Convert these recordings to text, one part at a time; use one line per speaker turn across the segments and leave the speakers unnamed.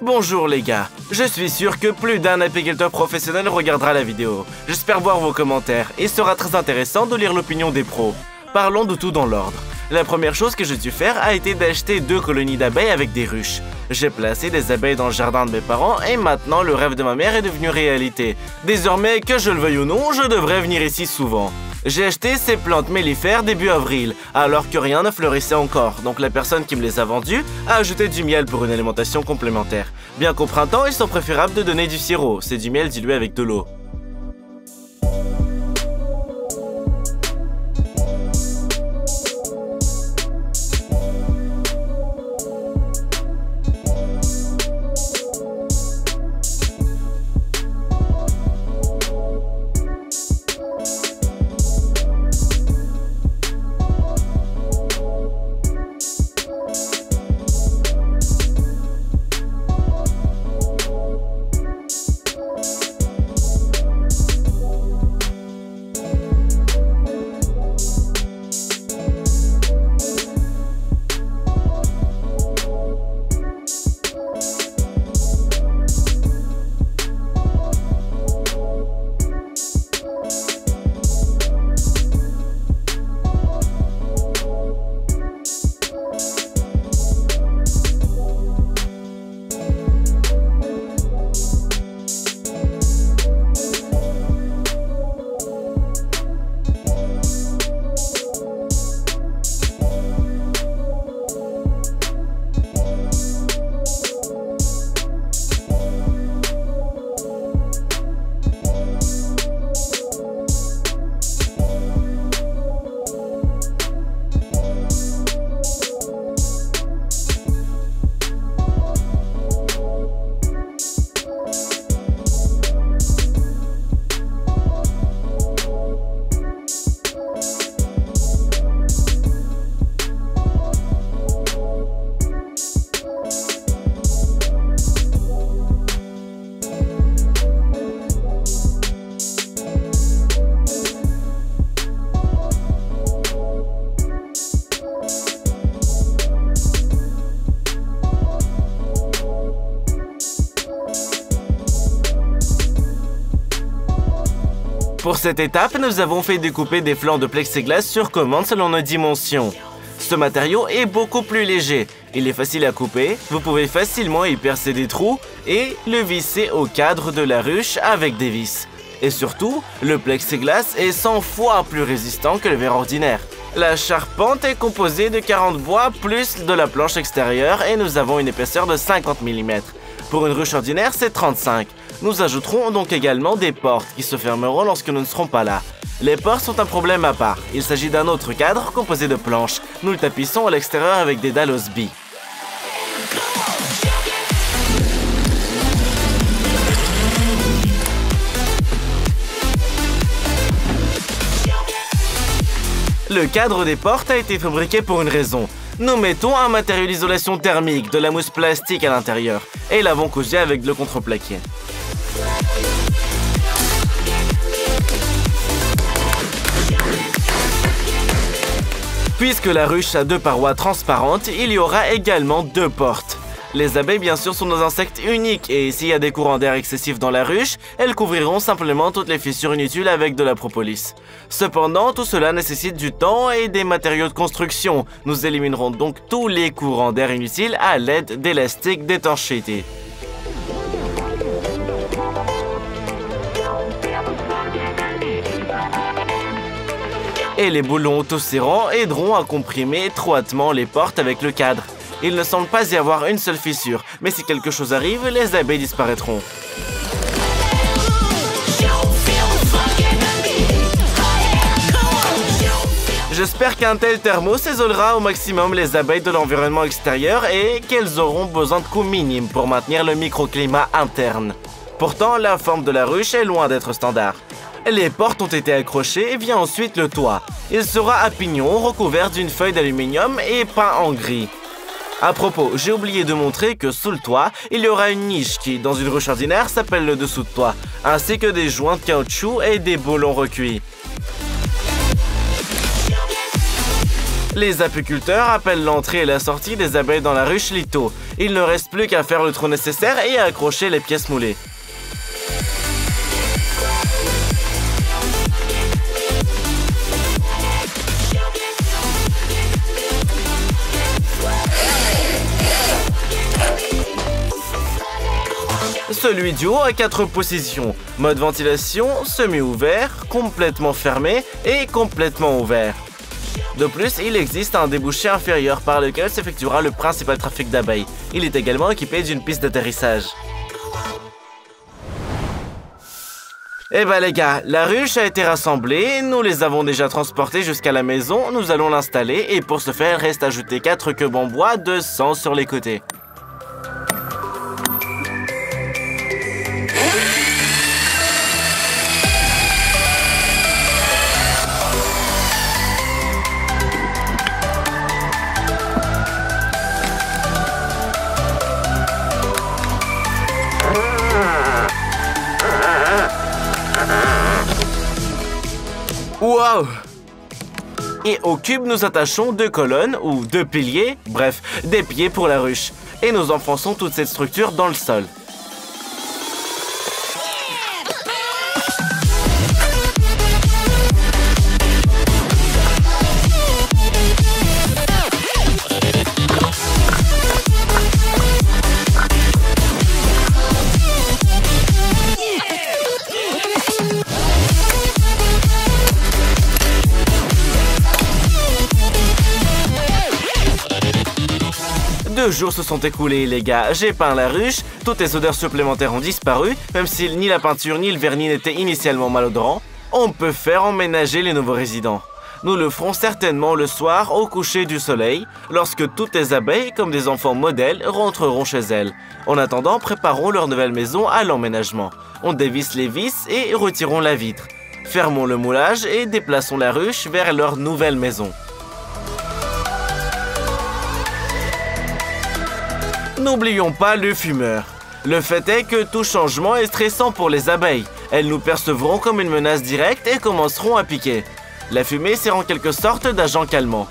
Bonjour les gars, je suis sûr que plus d'un apiculteur professionnel regardera la vidéo. J'espère voir vos commentaires, il sera très intéressant de lire l'opinion des pros. Parlons de tout dans l'ordre. La première chose que j'ai dû faire a été d'acheter 2 colonies d'abeilles avec des ruches. J'ai placé des abeilles dans le jardin de mes parents et maintenant le rêve de ma mère est devenu réalité. Désormais, que je le veuille ou non, je devrais venir ici souvent. J'ai acheté ces plantes mellifères début avril, alors que rien ne fleurissait encore, donc la personne qui me les a vendues a ajouté du miel pour une alimentation complémentaire. Bien qu'au printemps, ils sont préférables de donner du sirop, c'est du miel dilué avec de l'eau. Pour cette étape, nous avons fait découper des flancs de plexiglas sur commande selon nos dimensions. Ce matériau est beaucoup plus léger, il est facile à couper, vous pouvez facilement y percer des trous et le visser au cadre de la ruche avec des vis. Et surtout, le plexiglas est 100 fois plus résistant que le verre ordinaire. La charpente est composée de 40 bois plus de la planche extérieure et nous avons une épaisseur de 50 mm. Pour une ruche ordinaire, c'est 35. Nous ajouterons donc également des portes qui se fermeront lorsque nous ne serons pas là. Les portes sont un problème à part. Il s'agit d'un autre cadre composé de planches. Nous le tapissons à l'extérieur avec des dalles Osby. Le cadre des portes a été fabriqué pour une raison. Nous mettons un matériau d'isolation thermique, de la mousse plastique à l'intérieur, et l'avons cousu avec le contreplaqué. Puisque la ruche a 2 parois transparentes, il y aura également 2 portes. Les abeilles bien sûr sont nos insectes uniques et s'il y a des courants d'air excessifs dans la ruche, elles couvriront simplement toutes les fissures inutiles avec de la propolis. Cependant, tout cela nécessite du temps et des matériaux de construction. Nous éliminerons donc tous les courants d'air inutiles à l'aide d'élastiques d'étanchéité. Et les boulons autoserrants aideront à comprimer étroitement les portes avec le cadre. Il ne semble pas y avoir une seule fissure, mais si quelque chose arrive, les abeilles disparaîtront. J'espère qu'un tel thermos isolera au maximum les abeilles de l'environnement extérieur et qu'elles auront besoin de coûts minimes pour maintenir le microclimat interne. Pourtant, la forme de la ruche est loin d'être standard. Les portes ont été accrochées et vient ensuite le toit. Il sera à pignon recouvert d'une feuille d'aluminium et peint en gris. À propos, j'ai oublié de montrer que sous le toit, il y aura une niche qui, dans une ruche ordinaire, s'appelle le dessous de toit, ainsi que des joints de caoutchouc et des boulons recuits. Les apiculteurs appellent l'entrée et la sortie des abeilles dans la ruche litho. Il ne reste plus qu'à faire le trou nécessaire et à accrocher les pièces moulées. Celui du haut a 4 positions, mode ventilation, semi-ouvert, complètement fermé et complètement ouvert. De plus, il existe un débouché inférieur par lequel s'effectuera le principal trafic d'abeilles. Il est également équipé d'une piste d'atterrissage. Eh ben les gars, la ruche a été rassemblée, nous les avons déjà transportés jusqu'à la maison, nous allons l'installer et pour ce faire, il reste à ajouter 4 queues en bois de 100 sur les côtés. Wow! Et au cube, nous attachons 2 colonnes ou 2 piliers, bref, des pieds pour la ruche. Et nous enfonçons toute cette structure dans le sol. Deux jours se sont écoulés les gars, j'ai peint la ruche, toutes les odeurs supplémentaires ont disparu, même si ni la peinture ni le vernis n'étaient initialement malodorants, on peut faire emménager les nouveaux résidents. Nous le ferons certainement le soir au coucher du soleil, lorsque toutes les abeilles, comme des enfants modèles, rentreront chez elles. En attendant, préparons leur nouvelle maison à l'emménagement. On dévisse les vis et retirons la vitre. Fermons le moulage et déplaçons la ruche vers leur nouvelle maison. N'oublions pas le fumeur. Le fait est que tout changement est stressant pour les abeilles. Elles nous percevront comme une menace directe et commenceront à piquer. La fumée sert en quelque sorte d'agent calmant.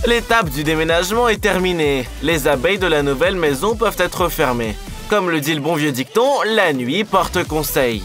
L'étape du déménagement est terminée. Les abeilles de la nouvelle maison peuvent être fermées. Comme le dit le bon vieux dicton, la nuit porte conseil.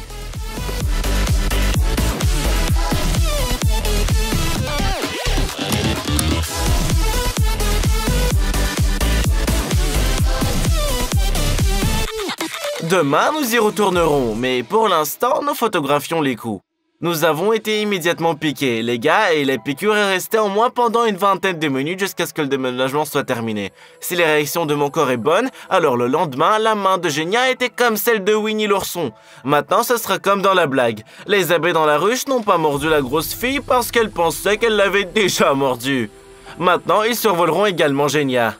Demain, nous y retournerons, mais pour l'instant, nous photographions les coups. Nous avons été immédiatement piqués, les gars, et la piqûre est restée en moi pendant une vingtaine de minutes jusqu'à ce que le déménagement soit terminé. Si la réaction de mon corps est bonne, alors le lendemain, la main de Genia était comme celle de Winnie l'ourson. Maintenant, ce sera comme dans la blague. Les abeilles dans la ruche n'ont pas mordu la grosse fille parce qu'elles pensaient qu'elle l'avait déjà mordu. Maintenant, ils survoleront également Genia.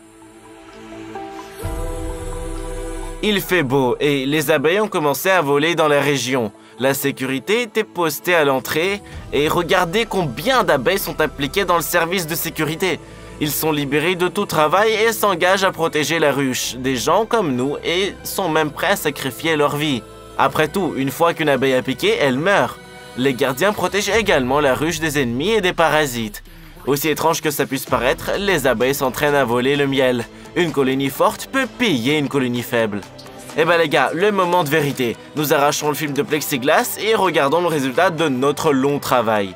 Il fait beau et les abeilles ont commencé à voler dans la région. La sécurité était postée à l'entrée et regardez combien d'abeilles sont impliquées dans le service de sécurité. Ils sont libérés de tout travail et s'engagent à protéger la ruche, des gens comme nous, et sont même prêts à sacrifier leur vie. Après tout, une fois qu'une abeille a piqué, elle meurt. Les gardiens protègent également la ruche des ennemis et des parasites. Aussi étrange que ça puisse paraître, les abeilles s'entraînent à voler le miel. Une colonie forte peut piller une colonie faible. Eh ben les gars, le moment de vérité. Nous arrachons le film de plexiglas et regardons le résultat de notre long travail.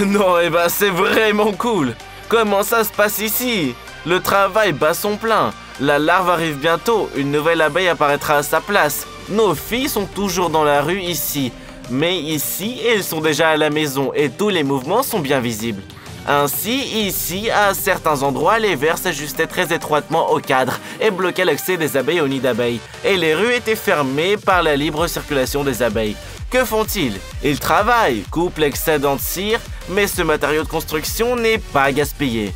Non, eh ben c'est vraiment cool. Comment ça se passe ici? Le travail bat son plein. La larve arrive bientôt, une nouvelle abeille apparaîtra à sa place. Nos filles sont toujours dans la rue ici. Mais ici, elles sont déjà à la maison et tous les mouvements sont bien visibles. Ainsi, ici, à certains endroits, les vers s'ajustaient très étroitement au cadre et bloquaient l'accès des abeilles au nid d'abeilles. Et les rues étaient fermées par la libre circulation des abeilles. Que font-ils? Ils travaillent, coupent l'excédent de cire, mais ce matériau de construction n'est pas gaspillé.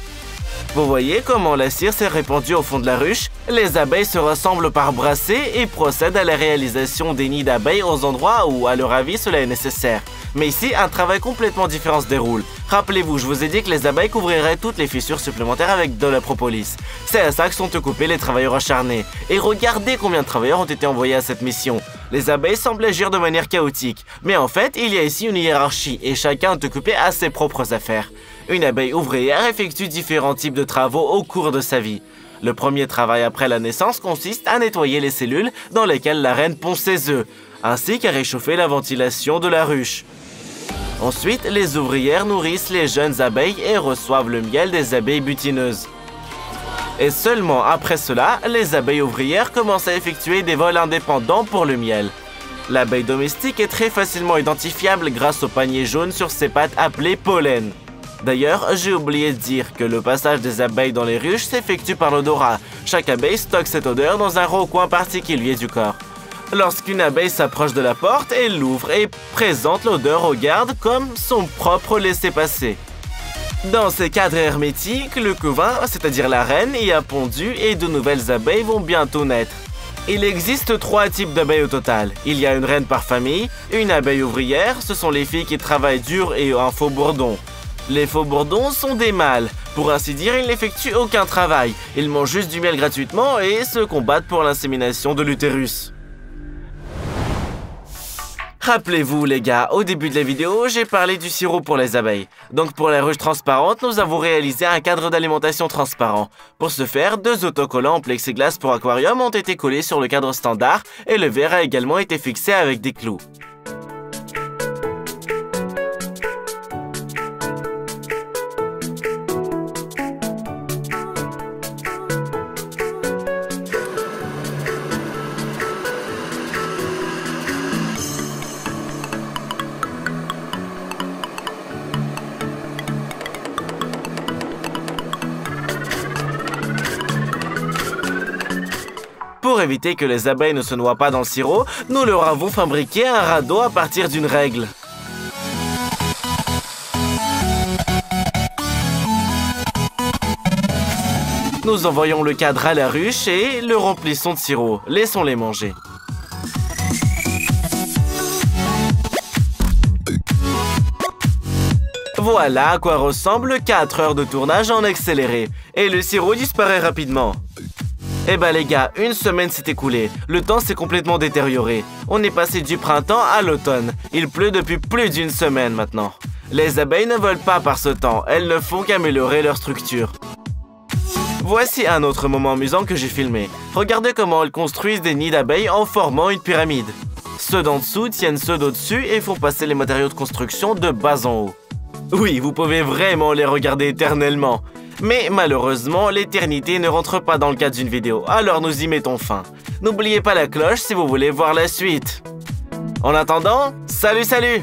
Vous voyez comment la cire s'est répandue au fond de la ruche? Les abeilles se rassemblent par brassées et procèdent à la réalisation des nids d'abeilles aux endroits où, à leur avis, cela est nécessaire. Mais ici, un travail complètement différent se déroule. Rappelez-vous, je vous ai dit que les abeilles couvriraient toutes les fissures supplémentaires avec de la propolis. C'est à ça que sont occupés les travailleurs acharnés. Et regardez combien de travailleurs ont été envoyés à cette mission. Les abeilles semblent agir de manière chaotique. Mais en fait, il y a ici une hiérarchie et chacun est occupé à ses propres affaires. Une abeille ouvrière effectue différents types de travaux au cours de sa vie. Le premier travail après la naissance consiste à nettoyer les cellules dans lesquelles la reine pond ses œufs, ainsi qu'à réchauffer la ventilation de la ruche. Ensuite, les ouvrières nourrissent les jeunes abeilles et reçoivent le miel des abeilles butineuses. Et seulement après cela, les abeilles ouvrières commencent à effectuer des vols indépendants pour le miel. L'abeille domestique est très facilement identifiable grâce au panier jaune sur ses pattes appelé pollen. D'ailleurs, j'ai oublié de dire que le passage des abeilles dans les ruches s'effectue par l'odorat. Chaque abeille stocke cette odeur dans un recoin particulier du corps. Lorsqu'une abeille s'approche de la porte, elle l'ouvre et présente l'odeur au garde comme son propre laissez-passer. Dans ces cadres hermétiques, le couvain, c'est-à-dire la reine, y a pondu et de nouvelles abeilles vont bientôt naître. Il existe 3 types d'abeilles au total. Il y a une reine par famille, une abeille ouvrière, ce sont les filles qui travaillent dur, et un faux bourdon. Les faux bourdons sont des mâles. Pour ainsi dire, ils n'effectuent aucun travail. Ils mangent juste du miel gratuitement et se combattent pour l'insémination de l'utérus. Rappelez-vous les gars, au début de la vidéo, j'ai parlé du sirop pour les abeilles. Donc pour la ruche transparente, nous avons réalisé un cadre d'alimentation transparent. Pour ce faire, 2 autocollants en plexiglas pour aquarium ont été collés sur le cadre standard et le verre a également été fixé avec des clous. Pour éviter que les abeilles ne se noient pas dans le sirop, nous leur avons fabriqué un radeau à partir d'une règle. Nous envoyons le cadre à la ruche et le remplissons de sirop. Laissons-les manger. Voilà à quoi ressemble 4 heures de tournage en accéléré. Et le sirop disparaît rapidement. Eh ben les gars, une semaine s'est écoulée. Le temps s'est complètement détérioré. On est passé du printemps à l'automne. Il pleut depuis plus d'une semaine maintenant. Les abeilles ne volent pas par ce temps. Elles ne font qu'améliorer leur structure. Voici un autre moment amusant que j'ai filmé. Regardez comment elles construisent des nids d'abeilles en formant une pyramide. Ceux d'en dessous tiennent ceux d'au-dessus et font passer les matériaux de construction de bas en haut. Oui, vous pouvez vraiment les regarder éternellement. Mais malheureusement, l'éternité ne rentre pas dans le cadre d'une vidéo, alors nous y mettons fin. N'oubliez pas la cloche si vous voulez voir la suite. En attendant, salut!